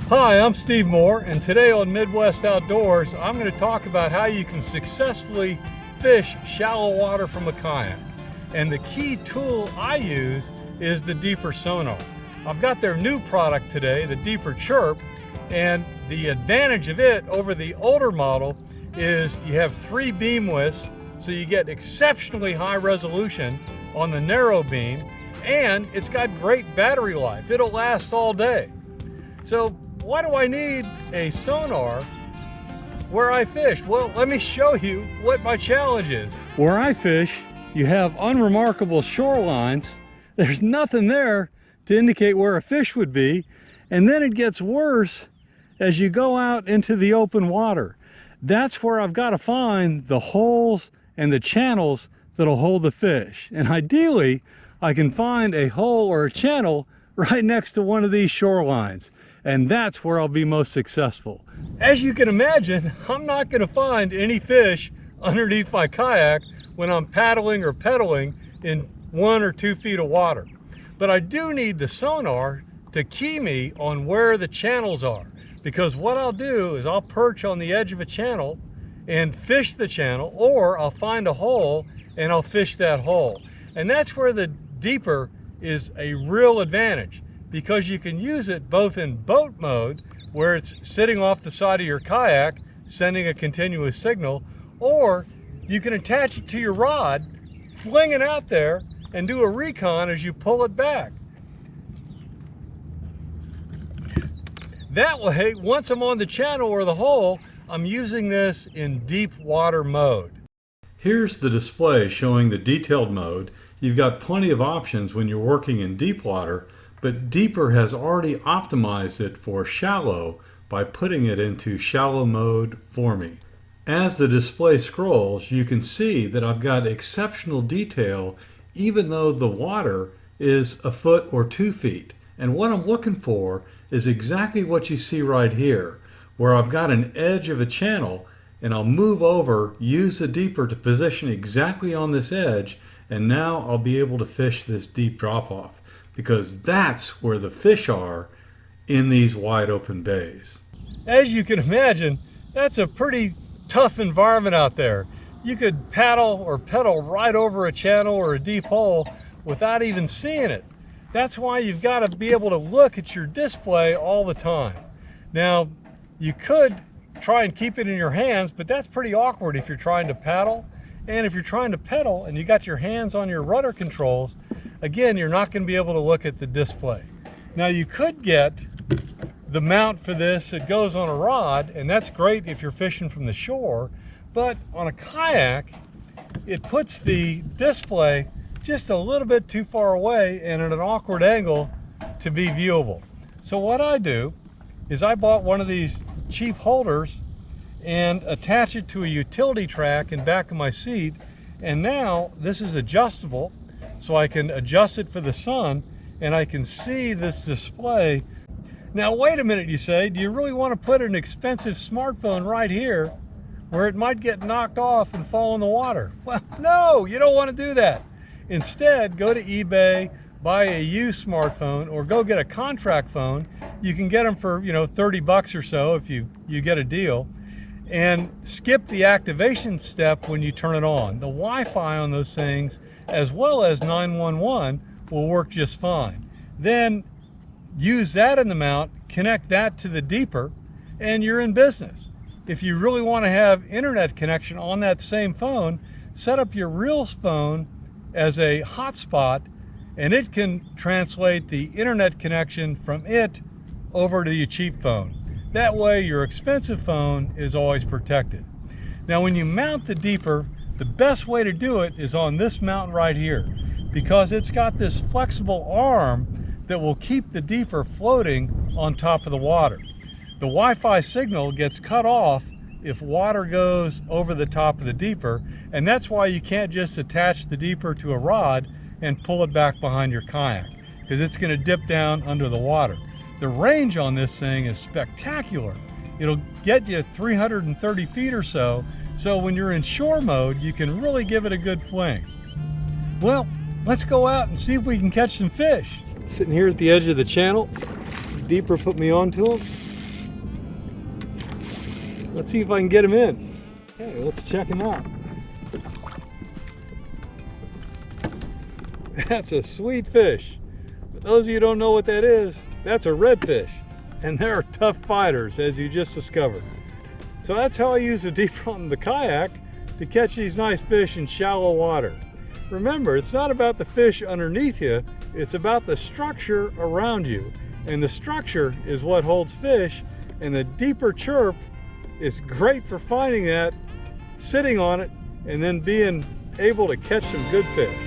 Hi, I'm Steve Moore, and today on Midwest Outdoors, I'm going to talk about how you can successfully fish shallow water from a kayak. And the key tool I use is the Deeper Sonar. I've got their new product today, the Deeper Chirp, and the advantage of it over the older model is you have 3 beam widths, so you get exceptionally high resolution on the narrow beam, and it's got great battery life. It'll last all day. So why do I need a sonar where I fish? Well, let me show you what my challenge is. Where I fish, you have unremarkable shorelines. There's nothing there to indicate where a fish would be. And then it gets worse as you go out into the open water. That's where I've got to find the holes and the channels that'll hold the fish. And ideally, I can find a hole or a channel right next to one of these shorelines. And that's where I'll be most successful. As you can imagine, I'm not going to find any fish underneath my kayak when I'm paddling or pedaling in 1 or 2 feet of water. But I do need the sonar to key me on where the channels are, because what I'll do is I'll perch on the edge of a channel and fish the channel, or I'll find a hole and I'll fish that hole. And that's where the Deeper is a real advantage, because you can use it both in boat mode, where it's sitting off the side of your kayak sending a continuous signal, or you can attach it to your rod, fling it out there, and do a recon as you pull it back. That way, once I'm on the channel or the hole, I'm using this in deep water mode. Here's the display showing the detailed mode. You've got plenty of options when you're working in deep water, but Deeper has already optimized it for shallow by putting it into shallow mode for me. As the display scrolls, you can see that I've got exceptional detail even though the water is 1 foot or 2 feet. And what I'm looking for is exactly what you see right here, where I've got an edge of a channel and I'll move over, use the Deeper to position exactly on this edge, and now I'll be able to fish this deep drop-off, because that's where the fish are in these wide open bays. As you can imagine, that's a pretty tough environment out there. You could paddle or pedal right over a channel or a deep hole without even seeing it. That's why you've got to be able to look at your display all the time. Now, you could try and keep it in your hands, but that's pretty awkward if you're trying to paddle. And if you're trying to pedal and you got your hands on your rudder controls, again, you're not going to be able to look at the display. Now, you could get the mount for this that goes on a rod, and that's great if you're fishing from the shore, but on a kayak, it puts the display just a little bit too far away and at an awkward angle to be viewable. So what I do is I bought one of these cheap holders and attach it to a utility track in back of my seat, and now this is adjustable, so I can adjust it for the sun and I can see this display. Now wait a minute, you say, do you really want to put an expensive smartphone right here where it might get knocked off and fall in the water? Well, no, you don't want to do that. Instead, go to eBay, buy a used smartphone, or go get a contract phone. You can get them for 30 bucks or so if you get a deal, and skip the activation step when you turn it on. The Wi-Fi on those things, as well as 911, will work just fine. Then use that in the mount, connect that to the Deeper, and you're in business. If you really want to have internet connection on that same phone, set up your real phone as a hotspot, and it can translate the internet connection from it over to your cheap phone. That way your expensive phone is always protected. Now when you mount the Deeper, the best way to do it is on this mount right here, because it's got this flexible arm that will keep the Deeper floating on top of the water. The Wi-Fi signal gets cut off if water goes over the top of the Deeper, and that's why you can't just attach the Deeper to a rod and pull it back behind your kayak, because it's going to dip down under the water. The range on this thing is spectacular. It'll get you 330 feet or so, so when you're in shore mode, you can really give it a good fling. Well, let's go out and see if we can catch some fish. Sitting here at the edge of the channel, Deeper put me onto them. Let's see if I can get him in. Okay, let's check him out. That's a sweet fish. For those of you who don't know what that is, that's a redfish. And they're tough fighters, as you just discovered. So that's how I use the deep run of the kayak to catch these nice fish in shallow water. Remember, it's not about the fish underneath you, it's about the structure around you. And the structure is what holds fish, and the deeper chirp is great for finding that, sitting on it, and then being able to catch some good fish.